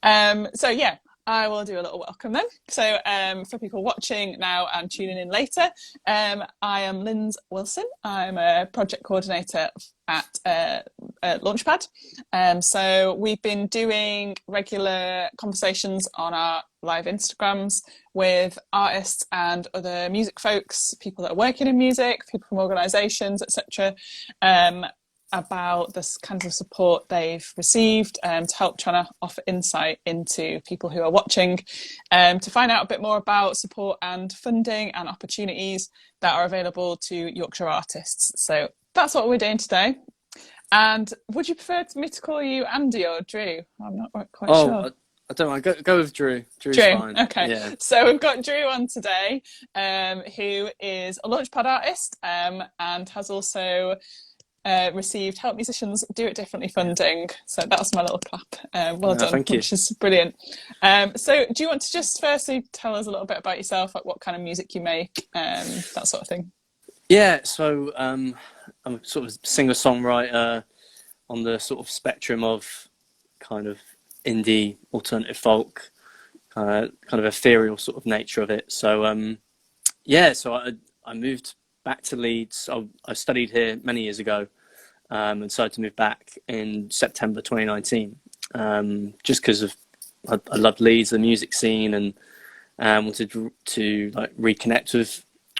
So yeah, I will do a little welcome then. So for people watching now and tuning in later, I am Linz Wilson. I'm a project coordinator at Launchpad. So we've been doing regular conversations on our live Instagrams with artists and other music folks, people that are working in music, people from organisations, etc. About this kinds of support they've received to help trying to offer insight into people who are watching, to find out a bit more about support and funding and opportunities that are available to Yorkshire artists. So that's what we're doing today. And would you prefer me to call you Andy or Drew? I'm not quite Oh, sure. I don't know. Go with Drew. Drew's Drew. fine. Okay. Yeah. So we've got Drew on today, who is a Launchpad artist, and has also received Help Musicians Do It Differently funding. So that's my little clap. Well done, Thank you. which is brilliant. So do you want to just firstly tell us a little bit about yourself, like what kind of music you make, that sort of thing? Yeah. So I'm a sort of singer-songwriter on the sort of spectrum of kind of indie, alternative folk, kind of ethereal sort of nature of it. So yeah. So I moved back to Leeds. I studied here many years ago, and decided to move back in September 2019, just because of I loved Leeds, the music scene, and wanted to like reconnect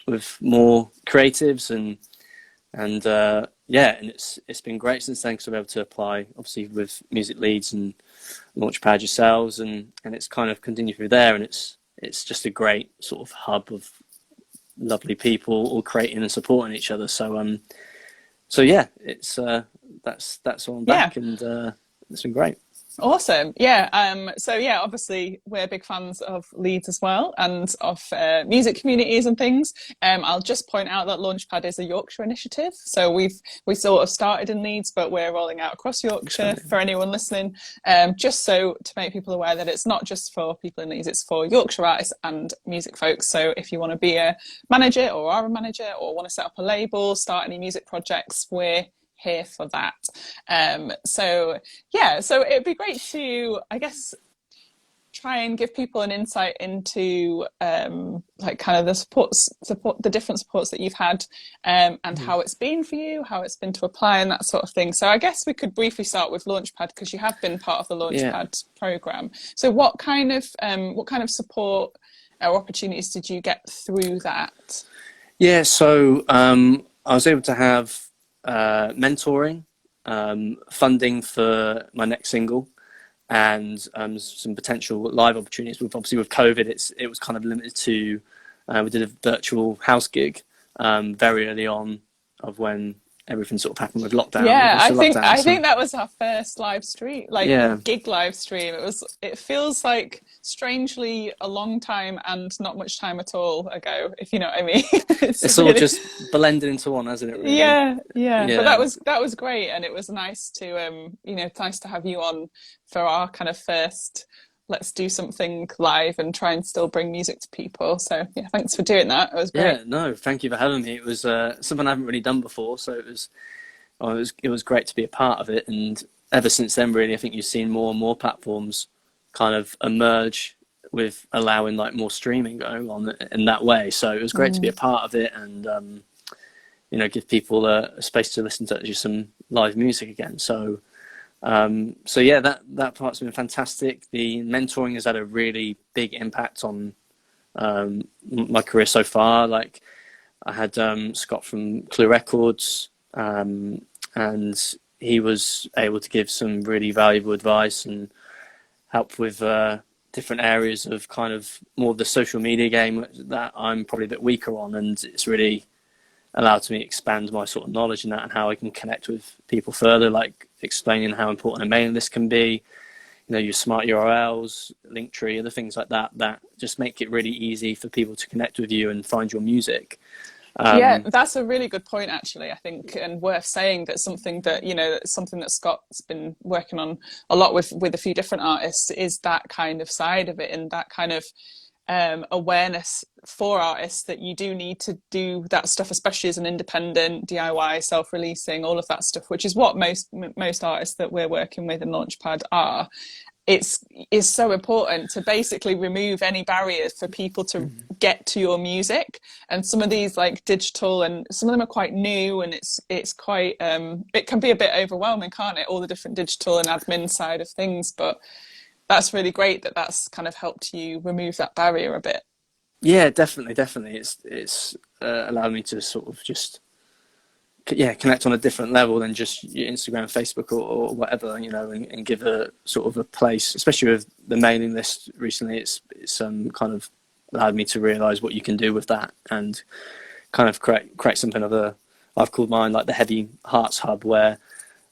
with more creatives and yeah, and it's been great since then, because I've been able to apply obviously with Music Leeds and Launchpad yourselves, and it's kind of continued through there, and it's just a great sort of hub of lovely people all creating and supporting each other. So yeah, it's that's why I'm Yeah. back, and it's been great. Awesome. Yeah. So yeah, obviously we're big fans of Leeds as well, and of music communities and things. I'll just point out that Launchpad is a Yorkshire initiative. So we sort of started in Leeds, but we're rolling out across Yorkshire for anyone listening. Just so to make people aware that it's not just for people in Leeds, it's for Yorkshire artists and music folks. So if you want to be a manager or are a manager or want to set up a label, start any music projects, we're here for that. So yeah, so it'd be great to, I guess, try and give people an insight into like kind of the different supports that you've had, and how it's been for you, how it's been to apply and that sort of thing. So I guess we could briefly start with Launchpad, because you have been part of the Launchpad program. So what kind of support or opportunities did you get through that? Yeah, so I was able to have mentoring, funding for my next single, and some potential live opportunities. Obviously with COVID, it was kind of limited to we did a virtual house gig very early on of when everything sort of happened with lockdown. Yeah, I So think that was our first live stream, like yeah, gig live stream. It feels like strangely a long time and not much time at all ago, if you know what I mean. it's all Really, just blended into one, hasn't it? Really? yeah, yeah. But Yeah. that was great, and it was nice to nice to have you on for our kind of first. Let's do something live and try and still bring music to people. So yeah, thanks for doing that. It was great. Yeah, no, thank you for having me. It was something I haven't really done before, so it was great to be a part of it. And ever since then, really, I think you've seen more and more platforms kind of emerge with allowing like more streaming going on in that way. So it was great to be a part of it, and give people a space to listen to just some live music again. So yeah, that part's been fantastic. The mentoring has had a really big impact on my career so far. Like I had Scott from Clue Records, and he was able to give some really valuable advice and help with different areas of kind of more of the social media game that I'm probably a bit weaker on, and it's really allowed me expand my sort of knowledge in that and how I can connect with people further, like explaining how important a mailing list can be, your smart URLs, Linktree, other things like that just make it really easy for people to connect with you and find your music. Yeah, that's a really good point, actually, I think, and worth saying. That something that Scott's been working on a lot with a few different artists is that kind of side of it, and that kind of awareness for artists that you do need to do that stuff, especially as an independent DIY, self-releasing, all of that stuff, which is what most artists that we're working with in Launchpad are. it's so important to basically remove any barriers for people to get to your music. And some of these like digital, and some of them are quite new, and it's quite it can be a bit overwhelming, can't it, all the different digital and admin side of things. But that's really great that that's kind of helped you remove that barrier a bit. Yeah, definitely. It's allowed me to sort of just connect on a different level than just your Instagram, Facebook, or whatever, you know, and give a sort of a place, especially with the mailing list recently. It's kind of allowed me to realise what you can do with that, and kind of create something of I've called mine like the Heavy Hearts Hub, where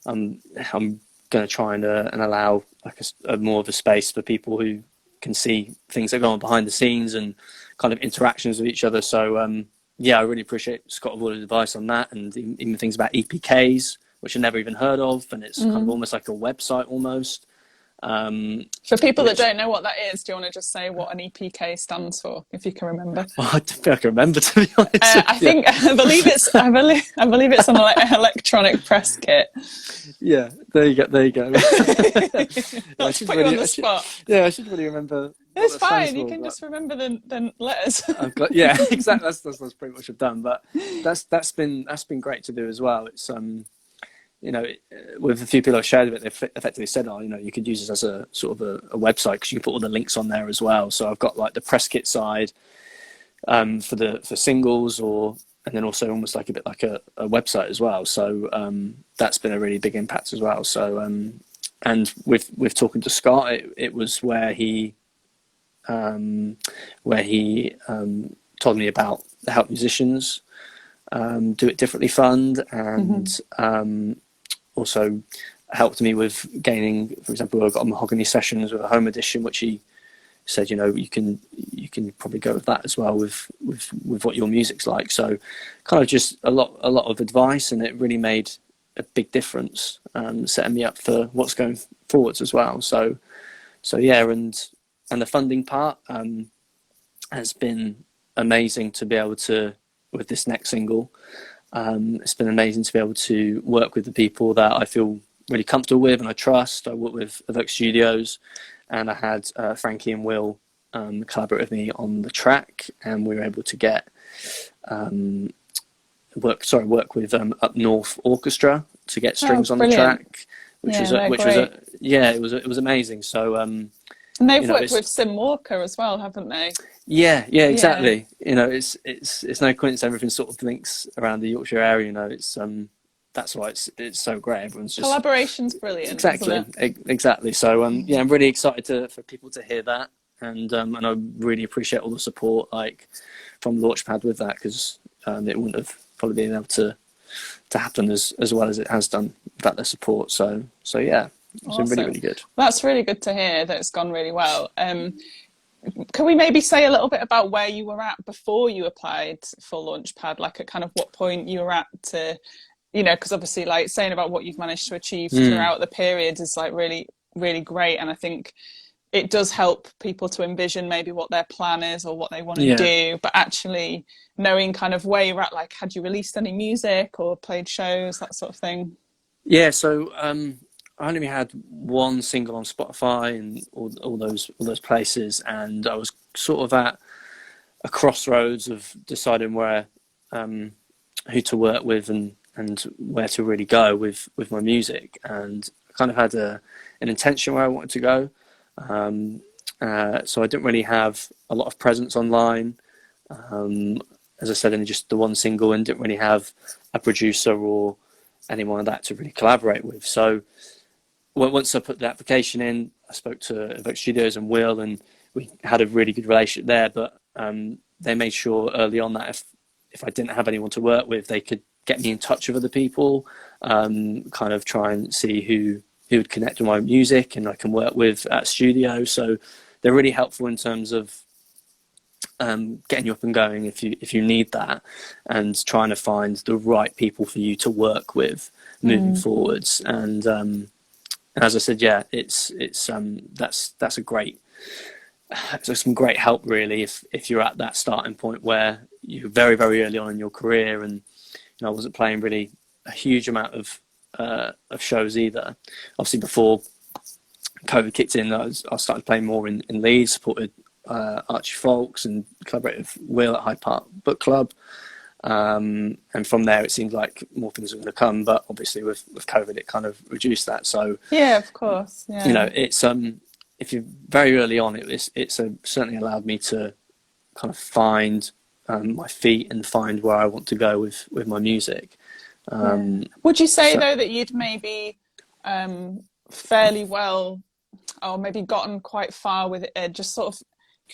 I'm going to try and allow like a more of a space for people who can see things that go on behind the scenes and kind of interactions with each other. So yeah, I really appreciate Scott of all his advice on that, and even things about EPKs, which I never even heard of, and it's kind of almost like a website almost. For people that don't know what that is, do you want to just say what an EPK stands for, if you can remember? Oh, I don't think I can remember, to be honest. I believe it's an electronic press kit. Yeah, there you go. Not to put you on the spot. I should really remember. It's fine. You can just remember the letters. Yeah, exactly. That's pretty much what I've done. But that's been great to do as well. It's you know, with a few people I've shared with it, they've effectively said, oh, you know, you could use this as a sort of a website, because you can put all the links on there as well. So I've got like the press kit side for singles, and then also almost like a bit like a website as well. So that's been a really big impact as well. So and with talking to Scott, it was where he told me about the Help Musicians Do It Differently Fund, and also helped me with gaining, for example, I've got Mahogany Sessions with a home edition, which he said, you know, you can probably go with that as well with what your music's like. So kind of just a lot of advice, and it really made a big difference, setting me up for what's going forwards as well. So yeah, and the funding part has been amazing to be able to, with this next single, it's been amazing to be able to work with the people that I feel really comfortable with and I trust. I worked with Evoke Studios, and I had Frankie and Will collaborate with me on the track, and we were able to get work with Up North Orchestra to get strings on the track, which it was amazing. So and they've worked with Sim Walker as well, haven't they? Yeah, exactly. Yeah. You know, it's no coincidence everything sort of links around the Yorkshire area. You know, it's that's why it's so great. Everyone's just collaboration's brilliant. Exactly. So yeah, I'm really excited for people to hear that, and I really appreciate all the support like from Launchpad with that, because it wouldn't have probably been able to happen as well as it has done without their support. So yeah, it's been really good. That's really good to hear that it's gone really well. Can we maybe say a little bit about where you were at before you applied for Launchpad, like at kind of what point you were at to, you know, because obviously like saying about what you've managed to achieve throughout the period is like really, really great. And I think it does help people to envision maybe what their plan is or what they want to do, but actually knowing kind of where you're at, like had you released any music or played shows, that sort of thing? Yeah, so I only had one single on Spotify and all those places, and I was sort of at a crossroads of deciding where who to work with and where to really go with my music, and I kind of had an intention where I wanted to go. So I didn't really have a lot of presence online. As I said, only just the one single, and didn't really have a producer or anyone like that to really collaborate with. So once I put the application in, I spoke to Evoke Studios and Will, and we had a really good relationship there. But they made sure early on that if I didn't have anyone to work with, they could get me in touch with other people, kind of try and see who would connect with my music and I can work with at studio. So they're really helpful in terms of getting you up and going if you need that, and trying to find the right people for you to work with moving forwards. And as I said, yeah, it's that's a great, so some great help really if you're at that starting point where you're very, very early on in your career, and you know I wasn't playing really a huge amount of shows either. Obviously before COVID kicked in, I started playing more in Leeds, supported Archie Folks and collaborated with Will at Hyde Park Book Club. And from there, it seemed like more things were going to come, but obviously with COVID, it kind of reduced that. So yeah, of course, yeah. you know, it's if you're very early on, it's certainly allowed me to kind of find my feet and find where I want to go with my music. Would you say though that you'd maybe fairly well, or maybe gotten quite far with it, just sort of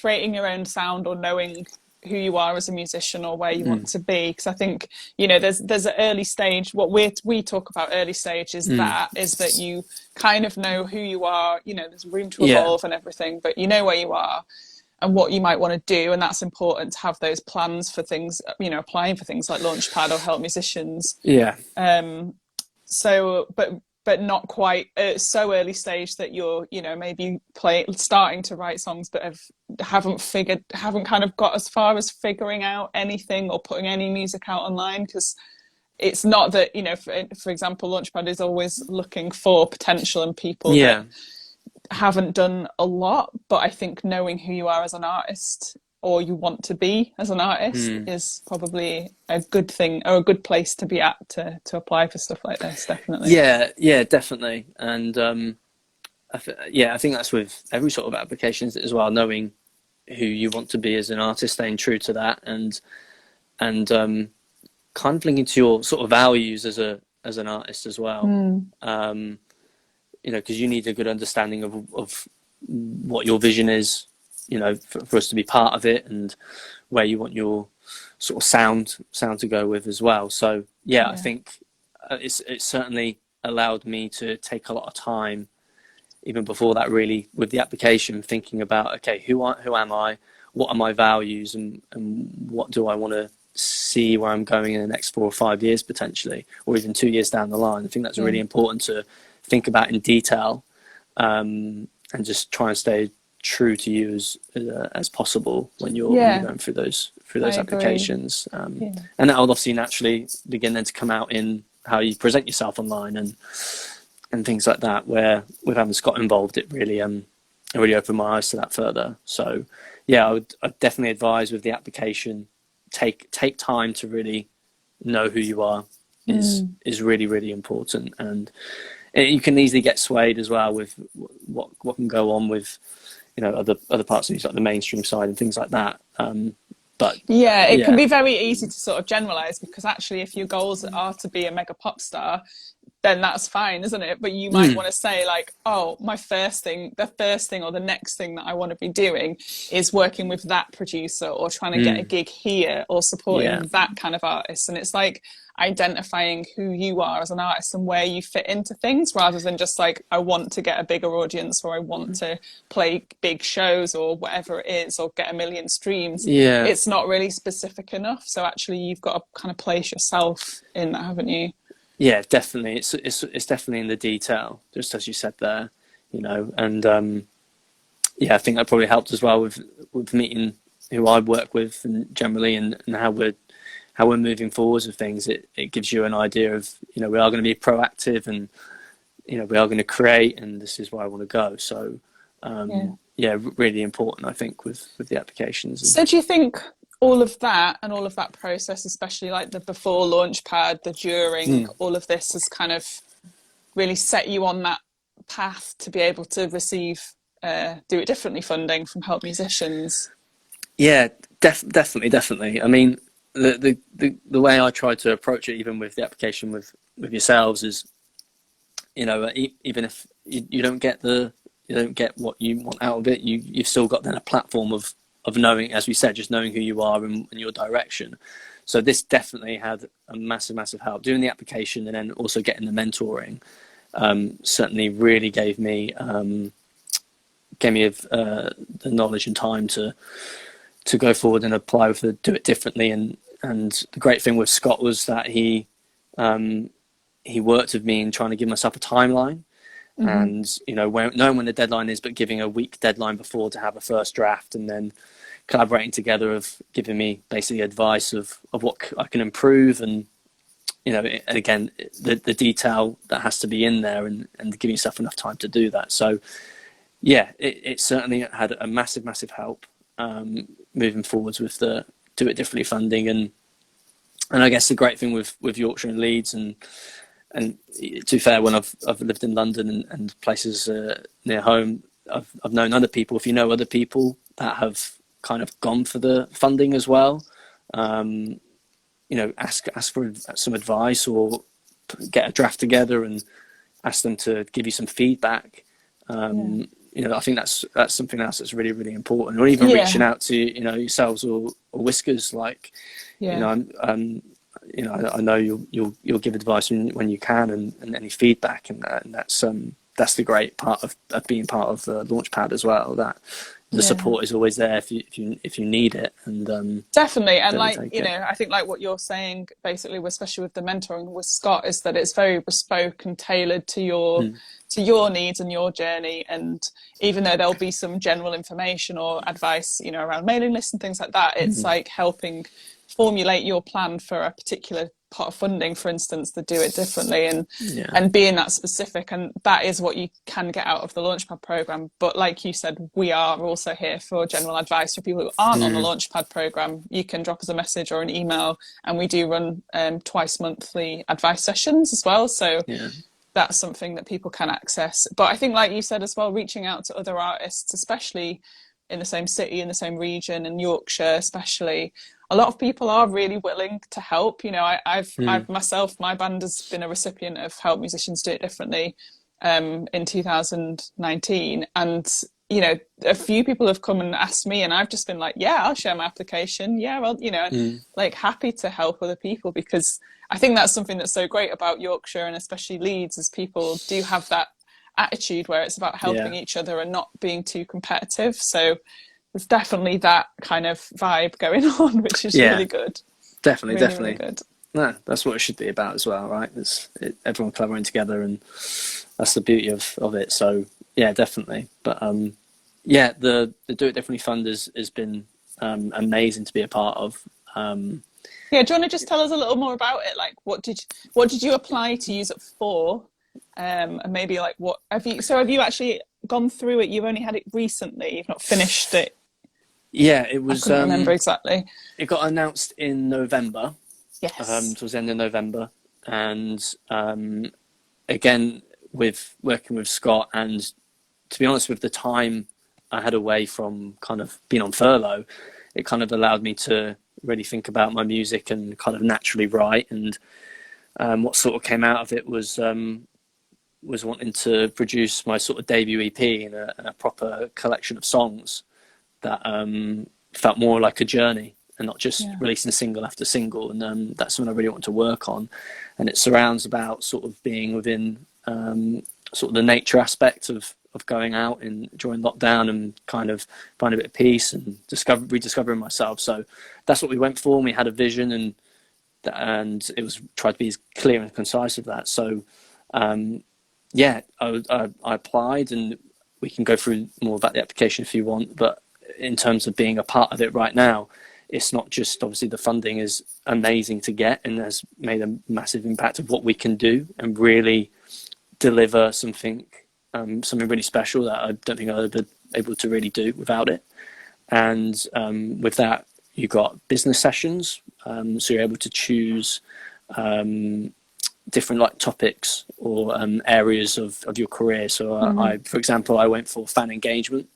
creating your own sound or knowing who you are as a musician or where you want to be? Because I think, you know, there's an early stage. What we talk about early stage is that you kind of know who you are. You know, there's room to evolve and everything, but you know where you are and what you might want to do, and that's important to have those plans for things. You know, applying for things like Launchpad or Help Musicians. Yeah. So, but not quite so early stage that you're, you know, maybe starting to write songs, but haven't kind of got as far as figuring out anything or putting any music out online. Because it's not that, you know, for example, Launchpad is always looking for potential and people that haven't done a lot. But I think knowing who you are as an artist, or you want to be as an artist, is probably a good thing or a good place to be at to apply for stuff like this. Definitely. Yeah, definitely. And I think that's with every sort of applications as well, knowing who you want to be as an artist, staying true to that, and kind of linking to your sort of values as an artist as well. You know, because you need a good understanding of what your vision is, you know, for us to be part of it, and where you want your sort of sound to go with as well. So I think it's certainly allowed me to take a lot of time, even before that, really, with the application, thinking about, okay, who am I, what are my values, and what do I want to see where I'm going in the next 4 or 5 years potentially, or even 2 years down the line. I think that's really important to think about in detail, and just try and stay true to you as possible when you're going through those applications, and that will obviously naturally begin then to come out in how you present yourself online and things like that, where with having Scott involved, it really opened my eyes to that further. So I'd definitely advise with the application, take time to really know who you are is really, really important. And you can easily get swayed as well with what can go on with, you know, other parts of it, like the mainstream side and things like that. But it can be very easy to sort of generalize, because actually if your goals are to be a mega pop star, then that's fine, isn't it? But you might want to say like, oh, the first thing or the next thing that I want to be doing is working with that producer, or trying to get a gig here, or supporting that kind of artist. And it's like identifying who you are as an artist and where you fit into things, rather than just like, I want to get a bigger audience, or I want to play big shows, or whatever it is, or get 1 million streams. It's not really specific enough. So actually you've got to kind of place yourself in that, haven't you? Yeah, definitely. It's definitely in the detail, just as you said there, you know. And I think that probably helped as well with meeting who I work with, and generally, and how we're moving forwards with things. It gives you an idea of, you know, we are going to be proactive, and, you know, we are going to create, and this is where I want to go. So really important, I think, with the applications. So do you think all of that and all of that process, especially like the before Launchpad, the during, all of this has kind of really set you on that path to be able to receive Do It Differently funding from Help Musicians? Yeah, definitely. I mean, the way I try to approach it, even with the application with yourselves, is, you know, even if you don't get what you want out of it, you've still got then a platform of knowing, as we said, just knowing who you are and your direction. So this definitely had a massive help. Doing the application and then also getting the mentoring certainly really gave me the knowledge and time to go forward and apply with the Do It Differently. And the great thing with Scott was that he worked with me in trying to give myself a timeline. And, you know, knowing when the deadline is, but giving a week deadline before to have a first draft, and then collaborating together of giving me basically advice of what I can improve, and, you know, and again, the detail that has to be in there, and giving yourself enough time to do that. So yeah, it certainly had a massive help moving forwards with the Do It Differently funding, and I guess the great thing with Yorkshire and Leeds, and to be fair, when I've lived in London and places near home, I've known other people. If you know other people that have kind of gone for the funding as well, ask for some advice, or get a draft together and ask them to give you some feedback. I think that's something else that's really important. Or even reaching out to yourselves or Whiskers, like I know you'll give advice when you can, and any feedback, and that's the great part of being part of Launchpad as well. That the support is always there if you need it, and definitely. And I think like what you're saying basically, especially with the mentoring with Scott, is that it's very bespoke and tailored to your needs and your journey. And even though there'll be some general information or advice, around mailing lists and things like that, it's like helping formulate your plan for a particular pot of funding, for instance, to do it differently, and being that specific. And that is what you can get out of the Launchpad program. But like you said, we are also here for general advice for people who aren't on the Launchpad program. You can drop us a message or an email, and we do run twice monthly advice sessions as well. So that's something that people can access. But I think, like you said as well, reaching out to other artists, especially in the same city, in the same region, in Yorkshire especially, a lot of people are really willing to help. I've myself, my band has been a recipient of Help Musicians Do It Differently in 2019, and a few people have come and asked me, and I've just been like, yeah, I'll share my application, like happy to help other people, because I think that's something that's so great about Yorkshire, and especially Leeds, is people do have that attitude where it's about helping each other and not being too competitive. So there's definitely that kind of vibe going on, which is really good. Definitely. Really good. No, that's what it should be about as well, right? Everyone collaborating together, and that's the beauty of it. So yeah, definitely. But the Do It Differently Fund has been amazing to be a part of. Do you want to just tell us a little more about it? Like, what did you apply to use it for? And maybe like what have you actually gone through it? You've only had it recently. You've not finished it. Yeah, it was. I couldn't remember exactly. It got announced in November. Yes. Towards the end of November, and again with working with Scott, and to be honest, with the time I had away from kind of being on furlough, it kind of allowed me to really think about my music and kind of naturally write. And what sort of came out of it was wanting to produce my sort of debut EP in a proper collection of songs that felt more like a journey, and not just releasing single after single. And that's something I really want to work on. And it surrounds about sort of being within sort of the nature aspect of going out during lockdown, and kind of finding a bit of peace and rediscovering myself. So that's what we went for. And we had a vision, and it was tried to be as clear and concise of that. So I applied, and we can go through more about the application if you want. But in terms of being a part of it right now, it's not just, obviously the funding is amazing to get and has made a massive impact of what we can do and really deliver something really special that I don't think I'd be able to really do without it. And with that, you got business sessions, so you're able to choose different like topics or areas of your career. So for example, I went for fan engagement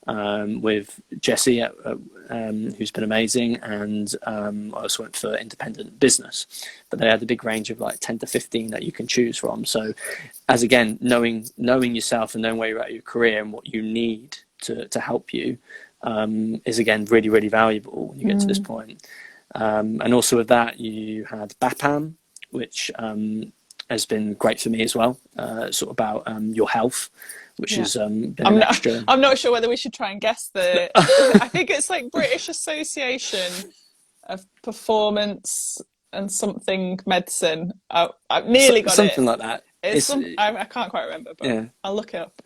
with Jesse, who's been amazing, and I also went for independent business. But they had a big range of like 10 to 15 that you can choose from. So as again, knowing yourself and knowing where you're at in your career and what you need to help you is again really, really valuable when you get to this point. And also with that, you had BAPAM, which has been great for me as well, sort of about your health, which has been an extra. I'm not sure whether we should try and guess I think it's like British Association of Performance and something medicine. I've nearly got something like that. I can't quite remember, but I'll look it up.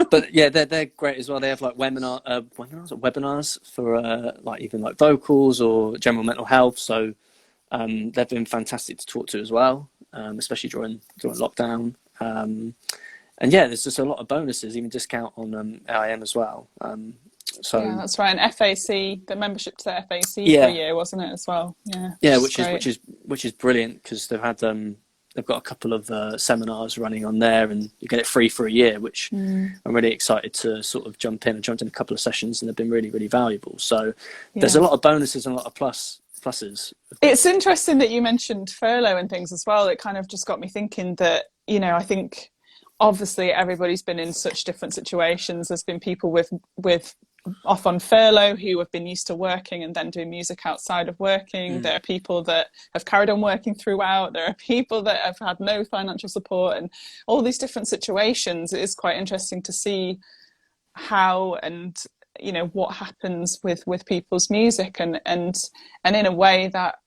But yeah, they're great as well. They have like webinars for like even like vocals or general mental health. So they've been fantastic to talk to as well, especially during lockdown. and yeah, there's just a lot of bonuses, even discount on AIM as well. Yeah, So that's right. And FAC, the membership to the FAC for a yeah, year, wasn't it, as well? Yeah, yeah, which is great. which is brilliant, because they've got a couple of seminars running on there, and you get it free for a year, which I'm really excited to sort of jump in. I jumped in a couple of sessions, and they've been really, really valuable. So there's Yeah. a lot of bonuses and a lot of pluses. It's interesting that you mentioned furlough and things as well. It kind of just got me thinking that, I think obviously everybody's been in such different situations. There's been people with off on furlough who have been used to working and then doing music outside of working. There are people that have carried on working throughout. There are people that have had no financial support, and all these different situations. It is quite interesting to see how and what happens with people's music, and in a way that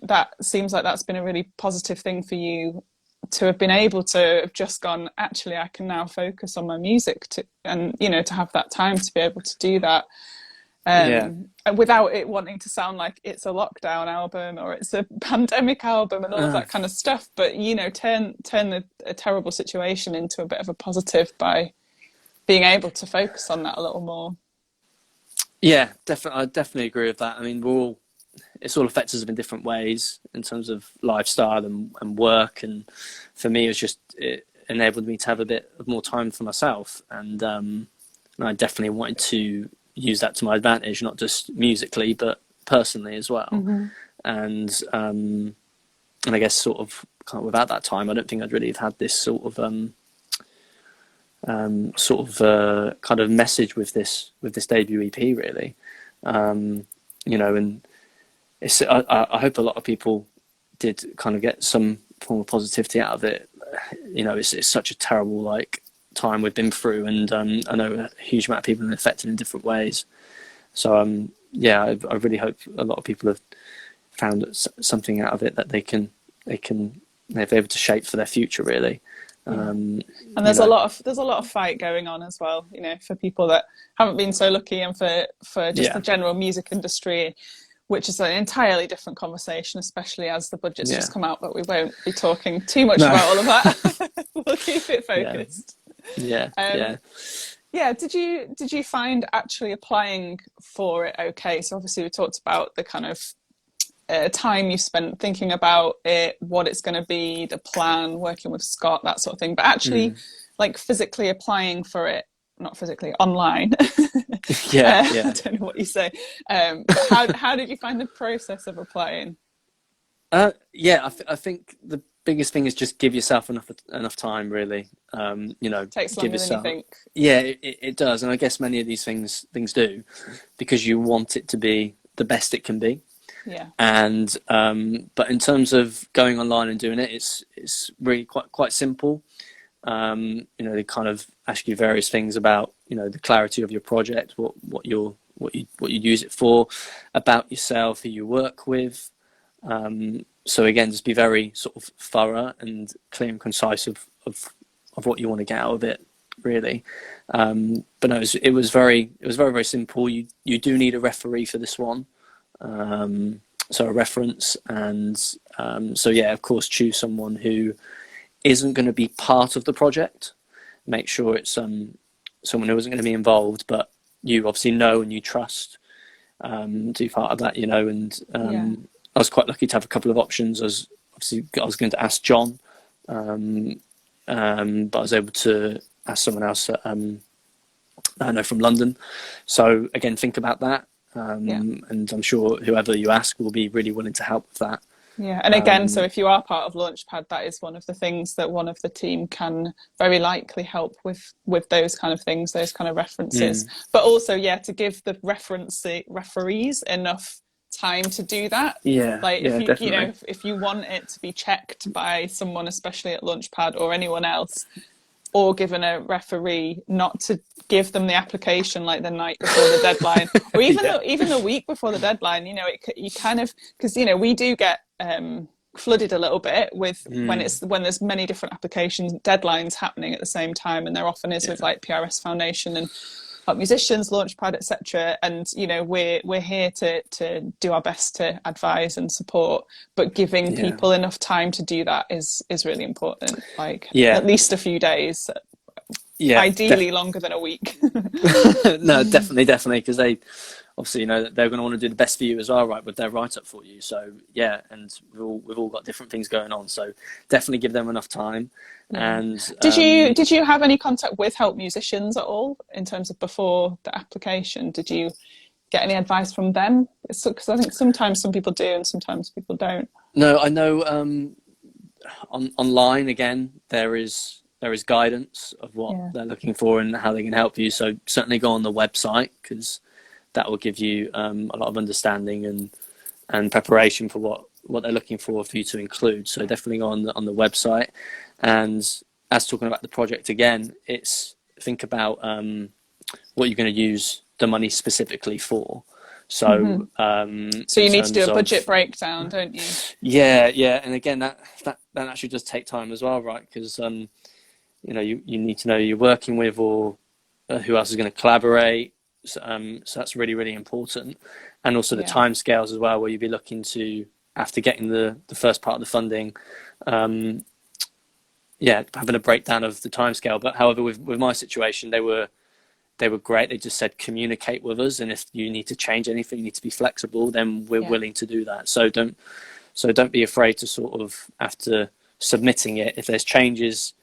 that seems like that's been a really positive thing for you, to have been able to have just gone, actually I can now focus on my music, and to have that time to be able to do that, without it wanting to sound like it's a lockdown album or it's a pandemic album and all of that kind of stuff, but turn a terrible situation into a bit of a positive by being able to focus on that a little more. Yeah, definitely. I definitely agree with that. I mean, it's all affects us in different ways in terms of lifestyle and work. And for me, it enabled me to have a bit of more time for myself. And I definitely wanted to use that to my advantage, not just musically, but personally as well. And I guess sort of kind of without that time, I don't think I'd really have had this sort of kind of message with this debut EP, really. And I hope a lot of people did kind of get some form of positivity out of it. It's such a terrible time we've been through, and I know a huge amount of people are affected in different ways. So I really hope a lot of people have found something out of it that they're able to shape for their future, really. And there's a lot of fight going on as well, for people that haven't been so lucky, and for just the general music industry, which is an entirely different conversation, especially as the budget's just come out, but we won't be talking too much about all of that. We'll keep it focused. Did you find actually applying for it okay? So obviously we talked about the kind of time you spent thinking about it, what it's going to be, the plan, working with Scott, that sort of thing, but actually physically applying for it, not physically, online. I don't know what you say. But how did you find the process of applying? I think the biggest thing is just give yourself enough time, really. It takes longer than you think. Yeah, it does, and I guess many of these things do because you want it to be the best it can be. Yeah. And but in terms of going online and doing it, it's really quite simple. They kind of ask you various things about the clarity of your project, what you use it for, about yourself, who you work with. So again, just be very sort of thorough and clear and concise of what you want to get out of it, really. But no, it was very simple. You do need a referee for this one. So a reference, and of course choose someone who isn't going to be part of the project. Make sure it's someone who isn't going to be involved, but you obviously know and you trust to be part of that, and I was quite lucky to have a couple of options. I was going to ask John, but I was able to ask someone else that I know from London. So again, think about that. And I'm sure whoever you ask will be really willing to help with that. Yeah, and again, so if you are part of Launchpad, that is one of the things that one of the team can very likely help with those kind of things, those kind of references. But also, to give the referees enough time to do that. If you want it to be checked by someone, especially at Launchpad or anyone else, or given a referee, not to give them the application like the night before the deadline, or even the week before the deadline. You kind of, because we do get flooded a little bit with when there's many different applications deadlines happening at the same time, and there often is with PRS Foundation and Hot Musicians, Launchpad, etc. And we're here to do our best to advise and support, but giving people enough time to do that is really important. At least a few days Yeah, ideally longer than a week. no, definitely, because they obviously, you know, that they're going to want to do the best for you as well, right, with their write up for you. So yeah, and we've all got different things going on, so definitely give them enough time. Yeah. And Did you have any contact with Help Musicians at all in terms of before the application? Did you get any advice from them? Because I think sometimes some people do and sometimes people don't. no, I know online again there is guidance of what Yeah. they're looking for and how they can help you. So certainly go on the website, because that will give you a lot of understanding and preparation for what they're looking for you to include. So definitely go on the website. And as talking about the project again, it's think about what you're going to use the money specifically for. So So you in need to do a terms budget of, breakdown, don't you? yeah, and again that actually does take time as well, right? Because you know, you need to know who you're working with, or who else is going to collaborate. So that's really, really important. And also the Yeah. timescales as well, where you'll be looking to, after getting the first part of the funding, having a breakdown of the timescale. But however, with my situation, they were great. They just said communicate with us, and if you need to change anything, you need to be flexible, then we're willing to do that. So don't be afraid to sort of, after submitting it, if there's changes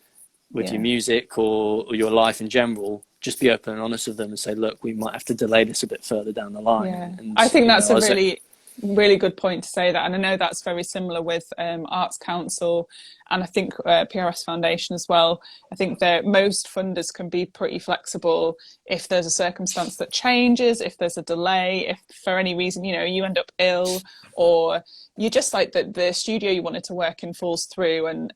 with your music or your life in general, just be open and honest with them and say, look, we might have to delay this a bit further down the line. Yeah, And I think you that's know, a really good point to say that, and I know that's very similar with Arts Council, and I think PRS Foundation as well. I think that most funders can be pretty flexible if there's a circumstance that changes, if there's a delay, if for any reason, you know, you end up ill, or you just like the studio you wanted to work in falls through, and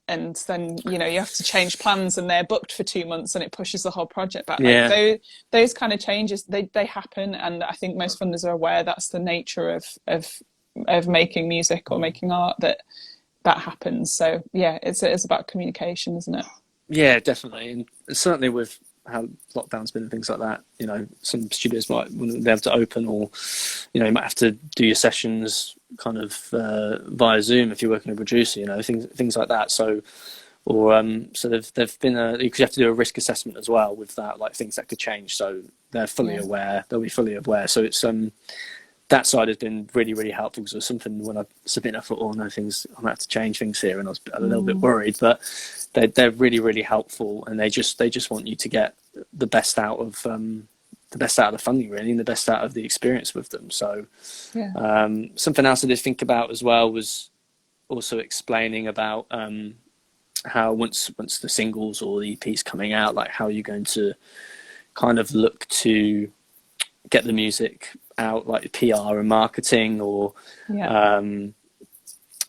then, you know, you have to change plans and they're booked for 2 months and it pushes the whole project back. yeah. Like those kind of changes, they happen, and I think most funders are aware that's the nature of making music or making art, that happens. So yeah, it's about communication, isn't it? Yeah, definitely. And certainly with how lockdown's been and things like that, you know, some studios might wouldn't be able to open, or, you know, you might have to do your sessions kind of via Zoom if you're working with a producer, you know, things like that. So, or so they've been because you have to do a risk assessment as well with that, like things that could change. So they're fully aware. They'll be fully aware. So it's that side has been really, really helpful, because it was something when I submitted, I thought, oh no, I might have to change things here, and I was a little bit worried. But they're really, really helpful, and they just want you to get the best out of the funding, really, and the best out of the experience with them. So something else I did think about as well was also explaining about how once the singles or the EP's coming out, like how you're going to kind of look to get the music out, like PR and marketing, or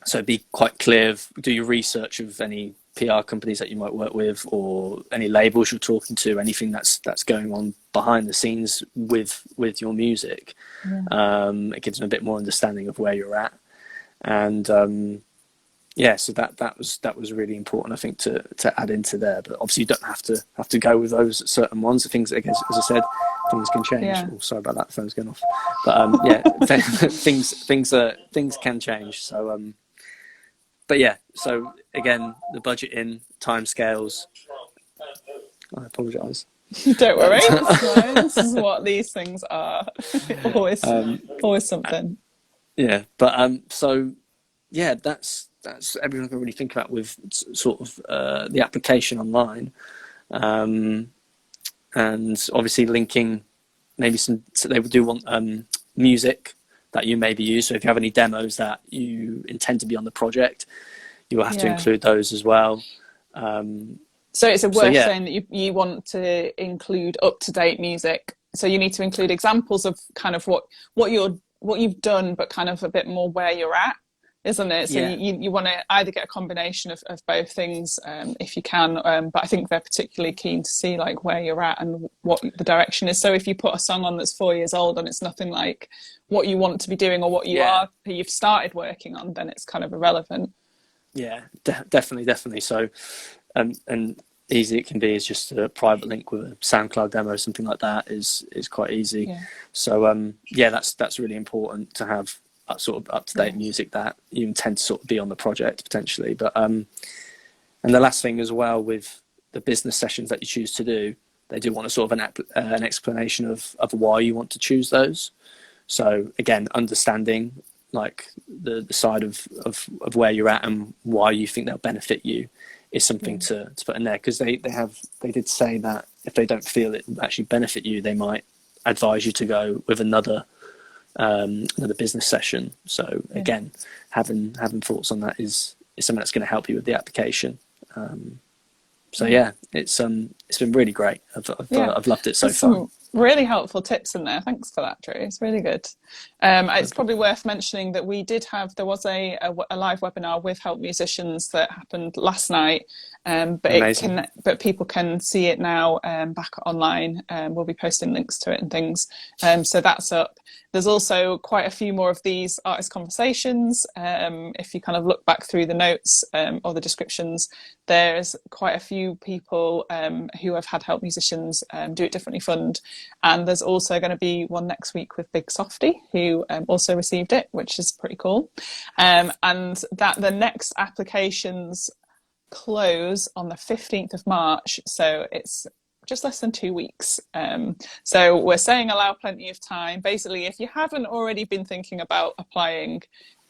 so be quite clear do your research of any PR companies that you might work with, or any labels you're talking to, anything that's going on behind the scenes with your music. It gives them a bit more understanding of where you're at. And so that was really important, I think, to add into there. But obviously you don't have to go with those certain ones. Things, I guess, as I said, things can change. Oh, sorry about that, the phone's going off. But things can change. So but yeah, so again, the budgeting, timescales. I apologise. Don't worry, it's fine. This is what these things are. always something. Yeah, but so yeah, that's everyone can really think about with sort of the application online, and obviously linking maybe so they do want music that you maybe use. So if you have any demos that you intend to be on the project, you will have to include those as well. So it's worth saying that you want to include up-to-date music. So you need to include examples of kind of what you've done, but kind of a bit more where you're at, isn't it? So you want to either get a combination of both things, if you can. But I think they're particularly keen to see like where you're at and what the direction is. So if you put a song on that's 4 years old and it's nothing like what you want to be doing or what you've started working on, then it's kind of irrelevant. Yeah, definitely. So, and easy it can be is just a private link with a SoundCloud demo or something like that is quite easy. Yeah. So that's really important to have sort of up-to-date music that you intend to sort of be on the project potentially. But and the last thing as well with the business sessions that you choose to do, they do want a sort of an explanation of why you want to choose those. So again, understanding like the side of where you're at and why you think they'll benefit you is something to put in there, because they did say that if they don't feel it will actually benefit you, they might advise you to go with another business session. So again, having thoughts on that is something that's going to help you with the application. So yeah, it's been really great. I've loved it so far. Really helpful tips in there. Thanks for that, Drew. It's really good. It's probably worth mentioning that there was a live webinar with Help Musicians that happened last night, but people can see it now back online. We'll be posting links to it and things. So that's up. There's also quite a few more of these artist conversations. If you kind of look back through the notes or the descriptions, there's quite a few people who have had Help Musicians Do It Differently Fund. And there's also going to be one next week with Big Softy, who also received it, which is pretty cool. And that the next applications close on the 15th of March. So it's just less than 2 weeks. So we're saying allow plenty of time. Basically, if you haven't already been thinking about applying,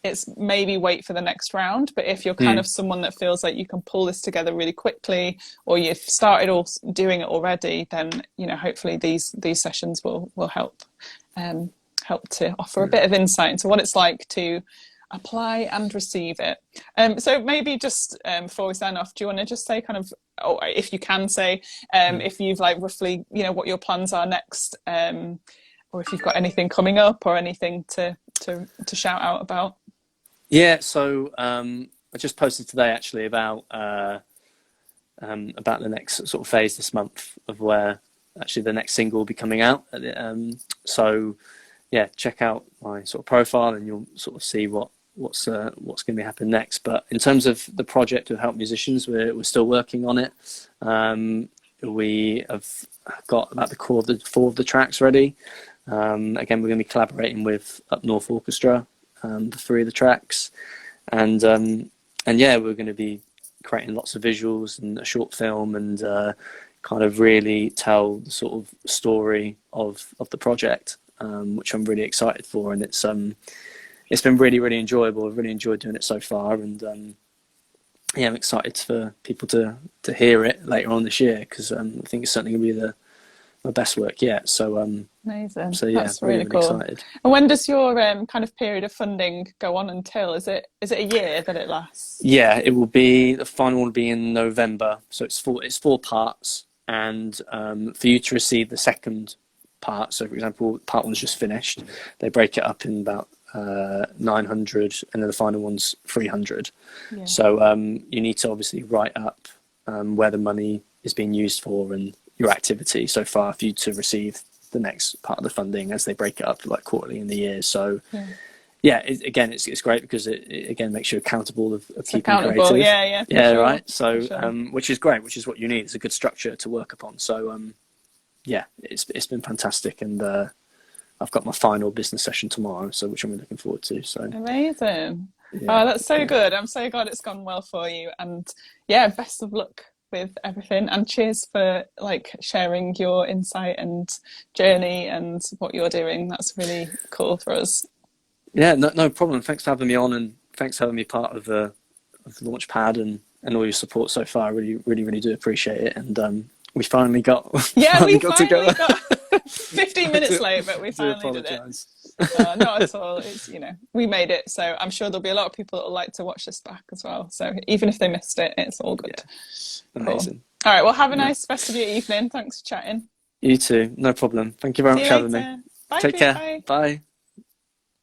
it's maybe wait for the next round. But if you're kind of someone that feels like you can pull this together really quickly, or you've started doing it already, then hopefully these sessions will help to offer a bit of insight into what it's like to apply and receive it. So maybe just before we sign off, do you want to just say kind of, or if you can say, if you've like roughly, what your plans are next, or if you've got anything coming up or anything to shout out about? Yeah, so I just posted today actually about the next sort of phase this month of where actually the next single will be coming out. So yeah, check out my sort of profile and you'll sort of see what's going to be happening next. But in terms of the project with Help Musicians, we're still working on it. We have got about the core of the 4 of the tracks ready. Again, we're going to be collaborating with Up North Orchestra for 3 of the tracks, and yeah, we're going to be creating lots of visuals and a short film and kind of really tell the sort of story of the project, which I'm really excited for. And it's been really, really enjoyable. I've really enjoyed doing it so far, and yeah, I'm excited for people to hear it later on this year, because I think it's certainly going to be my best work yet. So amazing. So yeah, that's really cool. Excited. And when does your kind of period of funding go on until? Is it a year that it lasts? Yeah, it will be, the final will be in November. So it's 4 parts, and for you to receive the second part, so for example, part 1's just finished, they break it up in about 900, and then the final one's 300. Yeah. So you need to obviously write up where the money is being used for and your activity so far for you to receive the next part of the funding, as they break it up like quarterly in the year. So yeah, it's great because it again makes you accountable of keeping creative. Yeah, sure. Right. So which is great, which is what you need. It's a good structure to work upon. So yeah, it's been fantastic, and I've got my final business session tomorrow, so which I'm really looking forward to. So amazing. Yeah, oh, that's so good. I'm so glad it's gone well for you, and yeah, best of luck with everything, and cheers for like sharing your insight and journey and what you're doing. That's really cool for us. Yeah, no problem. Thanks for having me on, and thanks for having me part of Launchpad and all your support so far. I really do appreciate it. And we finally got we finally got together. 15 minutes late, but we finally did it. Not at all. It's we made it, so I'm sure there'll be a lot of people that will like to watch this back as well. So even if they missed it, it's all good. Yeah. Amazing. Cool. All right, well, have a nice rest of your evening. Thanks for chatting. You too. No problem. Thank you very much for having me. Bye, Take care. Bye. Bye.